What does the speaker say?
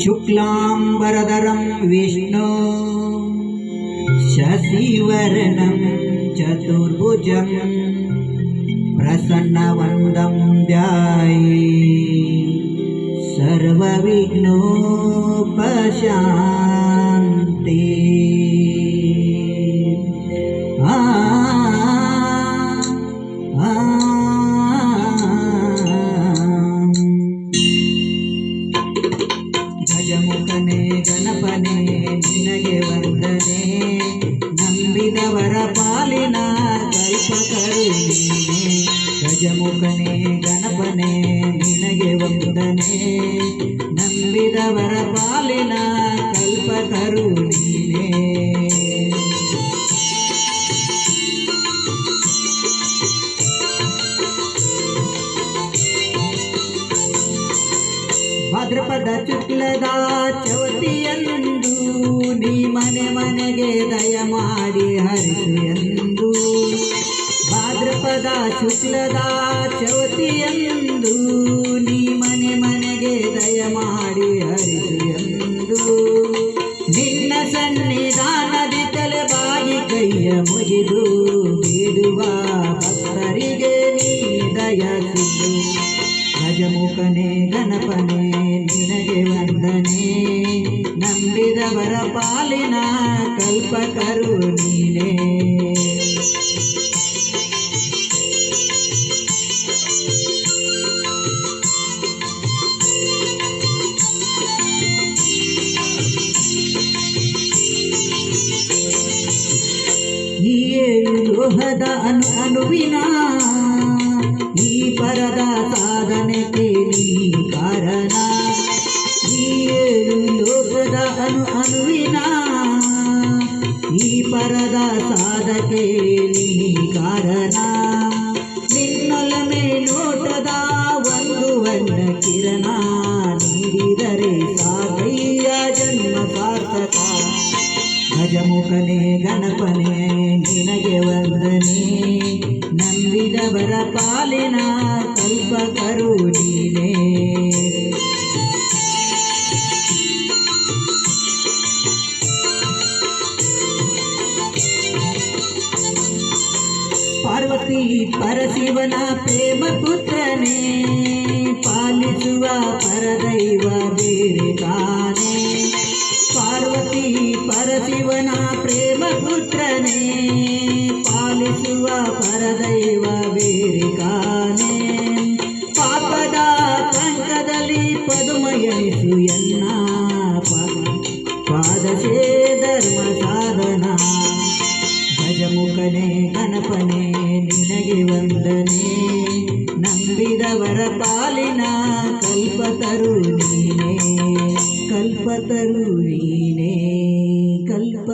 शुक्लांबरधरं विष्णु शशिवर्णं चतुर्भुजं प्रसन्नवदनं ध्यायेत् सर्वविघ्नोपशान्ते। ಗಜಮುಖನೇ ಗಣಪನೇ ನಿನಗೆ ವಂದನೆ, ನಂಬಿದವರ ಪಾಲಿನ ಕಲ್ಪತರು ನೀನೆ. ಗಜಮುಖನೇ ಗಣಪನೇ ನಿನಗೆ ವಂದನೆ, ನಂಬಿದವರ ಪಾಲಿನ ಕಲ್ಪತರು ನೀನೆ. ಭಾದ್ರಪದ ಶುಕ್ಲದ ಚೌತಿಯಂದು ನೀ ಮನೆ ಮನೆಗೆ ದಯ ಮಾಡಿ ಹರಿಸು ಎಂದು. ಭಾದ್ರಪದ ಶುಕ್ಲದ ಚೌತಿಯಂದು ನೀ ಮನೆ ಮನೆಗೆ ದಯ ಮಾಡಿ ಹರಿಸು ಎಂದು. ನಿನ್ನ ಸನ್ನಿಧಾನದಿ ತಲೆಬಾಗಿ ಕೈಯ ಮುಗಿದು ಬೇಡುವ ಭಕ್ತರಿಗೆ ನೀ ದಯಸಿದು. ಗಜಮುಖನೇ ಗಣಪನೇ ನಿನಗೆ ವಂದನೆ, ನಂಬಿದವರ ಪಾಲಿನ ಕಲ್ಪತರು ನೀನೆ. ಈ ಏಳು ಲೋಹದ ಅಣುವಿನ ಈ ಪರದ ಸಾಧನೆಗೆ ನೀ ಕಾರಣ. ಈ ಏಳು ಲೋಕದ ಅಣುವಿನ ಈ ಪರದ ಸಾಧಕೆ ನೀ ಕಾರಣ. ನಿನ್ನೊಲಮೆ ನೋಟದ ಒಂದು ವರ್ಣ ಕಿರಣ ನೀಡಿದರೆ ಸಾಕಯ್ಯ ಜನ್ಮ ಸಾರ್ಥಕ. ಗಜಮುಖನೇ ಗಣಪನೇ ನಿನಗೆ ವಂದನೆ, ನಂಬಿದವರ ಪಾಲಿನ ಕಲ್ಪತರು ನೀನೆ. ಪಾರ್ವತಿ ಪರಶಿವನ ಪ್ರೇಮ ಪುತ್ರನೇ, ಪಾಲಿಸುವ ಪರದೈವ ಬೇರೆ ಕಾಣೆ. ಪಾರ್ವತಿ ಪರಶಿವನ ಪ್ರೇಮ ಪುತ್ರನೇ, ಪಾಲಿಸುವ ಪರದೈವ ಬೇರೆ ಕಾಣೆ. ಪಾಪದ ಪಂಕದಲ್ಲಿ ಪದುಮ ಎಣಿಸು ಎನ್ನ, ಪಾದಶೇ ಧರ್ಮ ಸಾಧನ. ಗಜಮುಖನೇ ಗಣಪನೇ ನಿನಗೆ ವಂದನೆ, ನಂಬಿದವರ ಪಾಲಿನ ಕಲ್ಪತರು ನೀನೆ, ಕಲ್ಪತರು ನೀನೆ.